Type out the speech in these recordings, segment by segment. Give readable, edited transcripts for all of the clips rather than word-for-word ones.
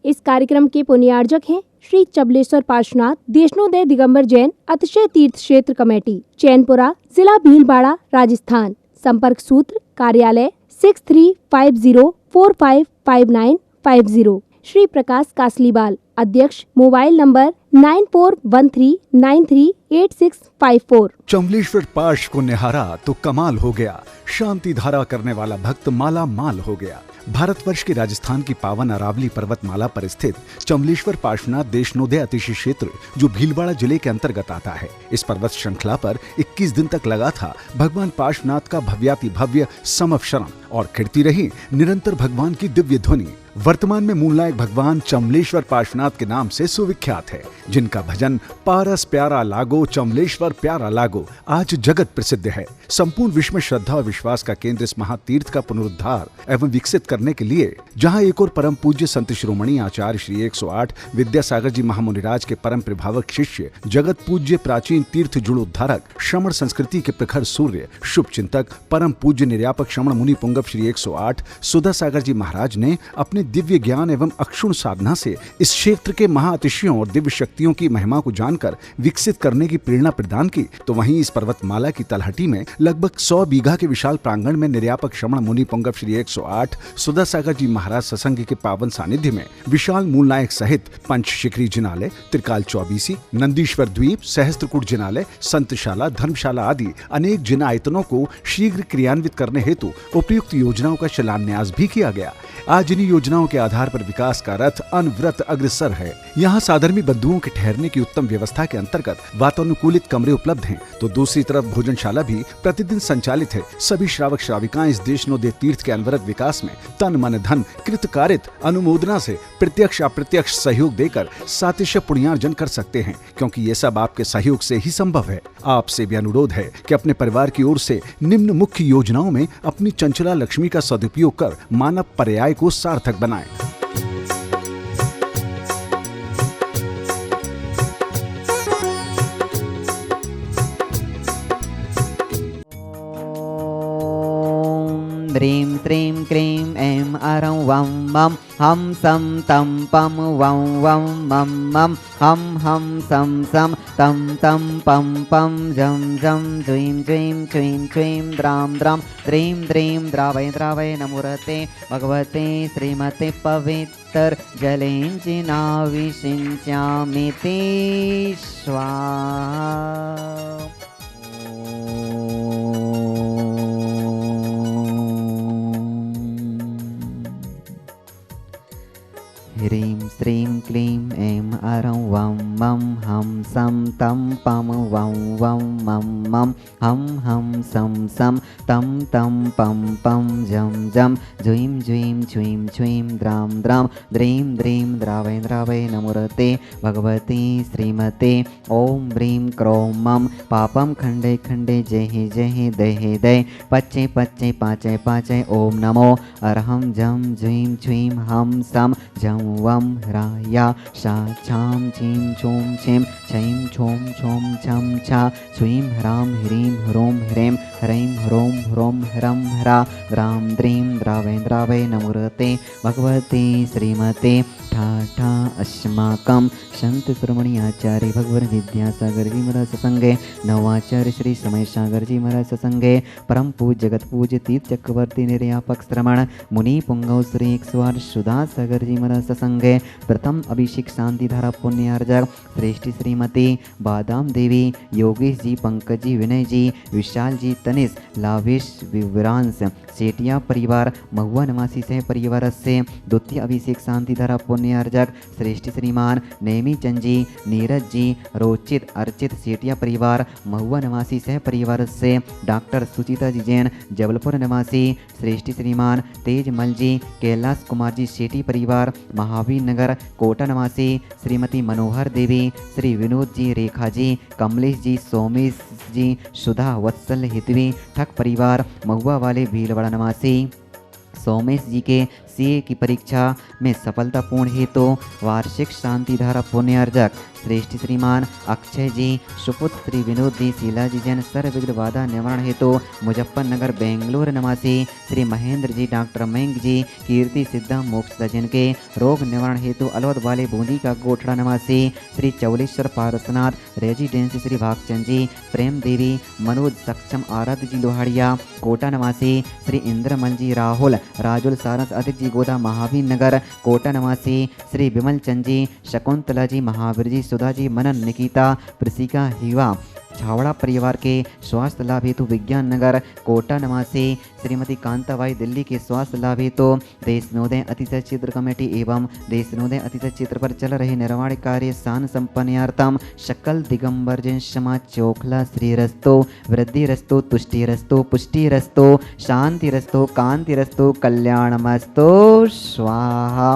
इस कार्यक्रम के पुण्यार्जक हैं श्री चबलेश्वर पार्श्वनाथ देशनोदय दिगंबर जैन अतिशय तीर्थ क्षेत्र कमेटी, चैनपुरा, जिला भीलवाड़ा, राजस्थान। संपर्क सूत्र कार्यालय 6350455950। श्री प्रकाश कासलीवाल अध्यक्ष, मोबाइल नंबर 9413938654। चमलेश्वर पाश को निहारा तो कमाल हो गया, शांति धारा करने वाला भक्त माला माल हो गया। भारतवर्ष के राजस्थान की पावन अरावली पर्वतमाला पर स्थित चमलेश्वर पार्श्वनाथ देशनोदय अतिशय क्षेत्र जो भीलवाड़ा जिले के अंतर्गत आता है, इस पर्वत श्रृंखला पर 21 दिन तक लगा था भगवान पार्श्वनाथ का भव्याति भव्य समवशरण और खिड़ती रही निरंतर भगवान की दिव्य ध्वनि। वर्तमान में मूलनायक भगवान चमलेश्वर पार्श्वनाथ के नाम से सुविख्यात है, जिनका भजन पारस प्यारा लागो चमलेश्वर प्यारा लागो आज जगत प्रसिद्ध है। संपूर्ण विश्व में श्रद्धा और विश्वास का केंद्र इस महातीर्थ का पुनरुद्धार एवं विकसित करने के लिए जहां एक और परम पूज्य संत शिरोमणि आचार्य श्री 108 विद्यासागर जी महामुनिराज के परम प्रभावक शिष्य जगत पूज्य प्राचीन तीर्थ जुड़ोद्धारक श्रमण संस्कृति के प्रखर सूर्य शुभ चिंतक परम पूज्य निर्यापक श्रमण मुनि पुंगव श्री 108 सुधा सागर जी महाराज ने अपने दिव्य ज्ञान एवं अक्षुण साधना से इस क्षेत्र के महाअतिशयों और दिव्य शक्तियों की महिमा को जानकर विकसित करने की प्रेरणा प्रदान की, तो वहीं इस पर्वतमाला की तलहटी में लगभग 100 बीघा के विशाल प्रांगण में निर्यापक श्रमण मुनि पुंगव श्री 108 सुधा सागर जी महाराज सत्संग के पावन सानिध्य में विशाल मूलनायक सहित पंचशिखरी जिनालय, त्रिकाल चौबीसी, नंदीश्वर द्वीप, सहस्त्रकूट जिनालय, संतशाला, धर्मशाला आदि अनेक जिनायतनों को शीघ्र क्रियान्वित करने हेतु उपयुक्त योजनाओं का शिलान्यास भी किया गया। आज इन योजनाओं के आधार पर विकास का रथ अनवरत अग्रसर है। यहाँ साधर्मी बंधुओं के ठहरने की उत्तम व्यवस्था के अंतर्गत वातानुकूलित कमरे उपलब्ध हैं, तो दूसरी तरफ भोजनशाला भी प्रतिदिन संचालित है। सभी श्रावक श्राविकाएं इस देशनोदय तीर्थ के अनवरत विकास में तन मन धन कृतकारित अनुमोदना से प्रत्यक्ष अप्रत्यक्ष सहयोग देकर सातिश्य पुण्यार्जन कर सकते हैं, क्योंकि ये सब आपके सहयोग से ही संभव है। आपसे भी अनुरोध है कि अपने परिवार की ओर से निम्न मुख्य योजनाओं में अपनी चंचला लक्ष्मी का सदुपयोग कर मानव पर्याय को सार्थक बनाएं। ह्रीं त्रीं क्रीं ऐं अरं वं वं हम सं तं पं वं वं मं मं हम सं सं तं तं पं पं जं जं ज्वीं ज्वीं च्वीं च्वीं द्रां द्रां द्रीं द्रीं द्रावय द्रावय नमोरते भगवते श्रीमते पवित्र जलेञ्जिनाविषिञ्चामि ते स्वाहा। ह्रीं श्रीं क्लीं ऐं अरं वं वं हम सं तं पं वं वं मं मं हम सं सं तं तं पं पं जं जं ज्वीं ज्वीं च्वीं च्वीं द्रां द्रां द्रीं द्रीं द्रावय द्रावय नमोरते भगवते श्रीमते ॐ ह्रीं क्रों मं पापं खण्डे खण्डे जहि जहि दहे दय पच्चे पच्चे पाचे पाचे ॐ नमो अरहं जं ज्वीं च्वीं हम सं जं वं ह्राया शा छां छीं छूं छीं छीं छूं छूं छं छा छ्वीं ह्रां ह्रीं ह्रूं ह्रीं ह्रीं ह्रूं ह्रूं ह्रं ह्रा द्रां द्रीं द्रावय द्रावय नमोरते भगवते श्रीमते ठा ठा अस्माकं संत शिरोमणि आचार्य भगवान विद्यासागर जी महाराज सत्संगे नवाचार्य श्री समय सागर जी महाराज सत्संगे परम पूज्य जगत पूज्य तीर्थ चक्रवर्ती निर्यापक श्रमण मुनि पुंगव श्री 108 सुधा सागर जी महाराज सत्संगे प्रथम अभिषेक शांति धारा पुण्यार्जक श्रेष्ठ श्रीमती बादाम देवी, योगेश जी, पंकज जी, विनय जी, विशाल जी, तनिष, लावेश, विवरांश सेठिया परिवार महुआ निवासी सह परिवार से द्वितीय अभिषेक शांति धारा पुण्यार्जक श्रेष्ठ श्रीमान नेमी चंद जी, नीरज जी, रोचित अर्चित सेठिया परिवार महुआ निवासी सह परिवार से डॉक्टर सुचिता जी जैन जबलपुर निवासी श्रेष्ठ श्रीमान तेजमल जी, कैलाश कुमार जी सेठी परिवार महावीर नगर कोटा निवासी श्रीमती मनोहर देवी, श्री विनोद जी, रेखा जी, कमलेश जी, सोमेश जी, सुधा वत्सल हितवी ठक परिवार महुआ वाले भीलवाड़ा निवासी सोमेश जी के CA की परीक्षा में सफलतापूर्ण हेतु वार्षिक शांति धारा पुण्यार्जक श्रेष्ठ श्रीमान अक्षय जी, सुपुत्र श्री विनोद जी, शीला जी जैन सर्वविघ्न बाधा निवारण हेतु मुजफ्फरनगर बेंगलुरु निवासी श्री महेंद्र जी, डॉक्टर मयंक जी, कीर्ति सिद्धा मोक्ष सजन के रोग निवारण हेतु अलवद वाले बूंदी का गोठड़ा निवासी श्री चौलेश्वर पारसनाथ रेजिडेंसी श्री भागचंद जी, प्रेम देवी, मनोज सक्षम आराध्य जी लोहाड़िया कोटा निवासी श्री इंद्रमल जी, राहुल राजुल सारस अधिक जी गोदा महावीर नगर कोटा निवासी श्री विमल चंद जी, शकुंतला जी, महावीर जी, सुधा जी, मनन, निकिता, प्रसिका, हिवा छावड़ा परिवार के स्वास्थ्य लाभ हेतु विज्ञान नगर कोटा निवासी श्रीमती कांताबाई दिल्ली के स्वास्थ्य लाभ हेतु देशनोदय अतिथि चित्र कमेटी एवं देशनोदय अतिथि चित्र पर चल रहे निर्माण कार्य सान संपन्नार्थम सकल दिगंबर जैन समाज चोखला श्री रस्तो वृद्धि रस्तो तुष्टि रस्तो पुष्टि रस्तो शांति रस्तो कांति रस्तो कल्याणमस्तो स्वाहा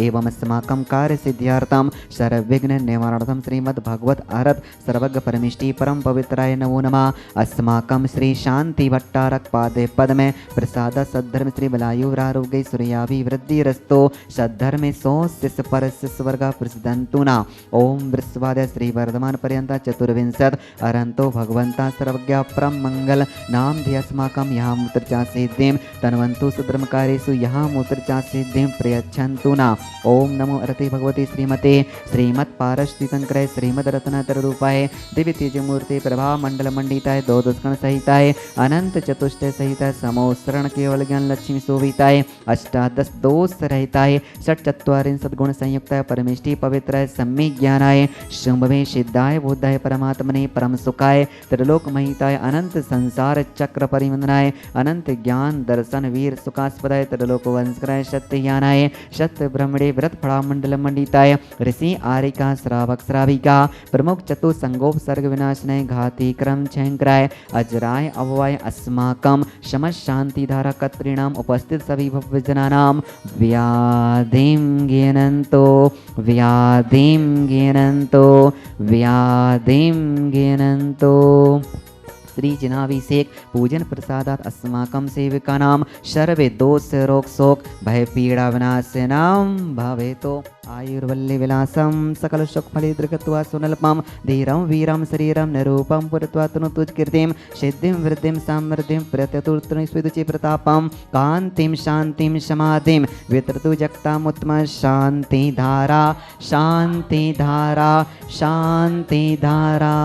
एवं अस्माकं कार्य सिद्ध्यार्थम सर्वविघ्न निवारणार्थम श्रीमद् भगवत अर्थ सर्वज्ञ परमेष्टि परम पवित्राय नमो नमः। अस्माकं श्री शांति भट्टारक पादे पद में प्रसाद सद्धर्म श्री बलायुरारोग्य सूर्याभि वृद्धि रस्तो सद्धर्मे सो शिष्य पर शिष्य वर्ग प्रसिद्धंतुना ओम वृषवादय श्री वर्धमान पर्यंत चतुर्विंशत अरंतो भगवंता सर्वज्ञ परम मंगल नाम ध्येय अस्माकं यहाँ मूत्रचा सिद्धिं तन्वन्तु सुधर्मकारेषु यहाँ मूत्रचा सिद्धिं प्रयच्छन्तुना ओम नमो अरते भगवती श्रीमते श्रीमत् पारस्थितंकराय श्रीमद रत्नाकर रूपाय दिव्य तेज मूर्ति प्रभा मंडल मंडिताय दो दुष्कर्ण सहिताय अनंत चतुष्टय सहिताय समोसरण केवल ज्ञान लक्ष्मी शोभिताय अष्टादश दोष रहिताय षट्चत्वारिंशत् गुण संयुक्ताय परमेष्टि पवित्राय सम्यक ज्ञानाय शुंभवे सिद्धाय बुद्धाय परमात्मने परम सुखाय त्रिलोक महिताय अनंत संसार चक्र परिवंदनाय अनंत ज्ञान दर्शन वीर सुखास्पदाय त्रिलोक वंशकराय सत्य ज्ञानाय सत्य ब्रह्मणे व्रत फड़ा मंडल मंडिताय ऋषि आरिका श्रावक श्राविका प्रमुख चतु संगोप सर्ग विनाशनाय घाती क्रम छंकराय अजराय अववाय अस्माकं समस्त शांति धारा कत्रीणाम उपस्थित सभी भवजनानाम व्याधिं ज्ञानन्तो व्याधिं ज्ञानन्तो व्याधिं ज्ञानन्तो श्री जनाभिषेक पूजन प्रसादात अस्माकं सेविकानां सर्वे दोष रोग शोक भय पीड़ा विनाशनम भवेतो आयुर्वल्ली विलासम सकल सुख फलिद्रकत्वा सुनल्पम धीरम वीरम शरीरम निरूपम पुरत्वा तनुतुज कीर्तिं सिद्धिं वृद्धिं समृद्धिं प्रत्यतुर्तन स्विदुचि प्रतापम कांतिं शांतिं समाधिं वितरतु जगतामुत्तम शांति धारा शांति धारा शांति धारा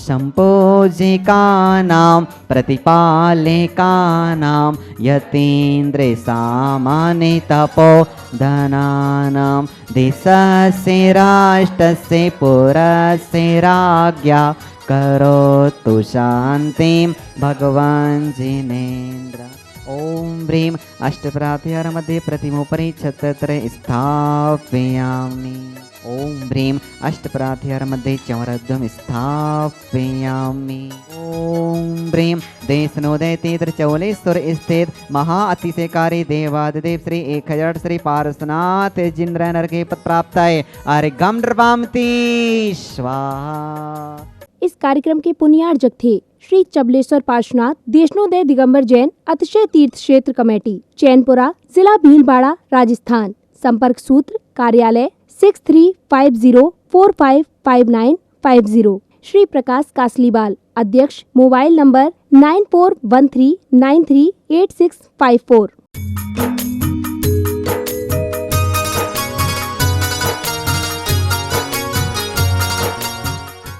संपूजिकानां प्रतिपालिकानां यतीन्द्र सामान्य तपो धनानां देशस्य राष्ट्रस्य पुरस्य राज्ञा करोतु शान्तिं भगवान् जिनेन्द्र ओम ह्रीं अष्टप्राध्याय मध्ये प्रतिमोपरि छत्रत्र स्थापयामि ओम ह्रीं अष्टप्राध्याय मध्ये चमरध्वं स्थापयामि ओम ह्रीं देशनोदय तीर्थ चौलेश्वर स्थित महा अतिशयकारी देवादिदेव श्री 1000 श्री पारसनाथ जिंद्र नर के पद प्राप्त है अर्घ्यं द्रवामि स्वाहा। इस कार्यक्रम के पुण्यार्जक थे श्री चबलेश्वर पार्श्वनाथ देशनोदय दिगंबर जैन अतिशय तीर्थ क्षेत्र कमेटी चैनपुरा जिला भीलवाड़ा राजस्थान। संपर्क सूत्र कार्यालय 6350455950। श्री प्रकाश कासलीवाल अध्यक्ष मोबाइल नंबर 9413938654।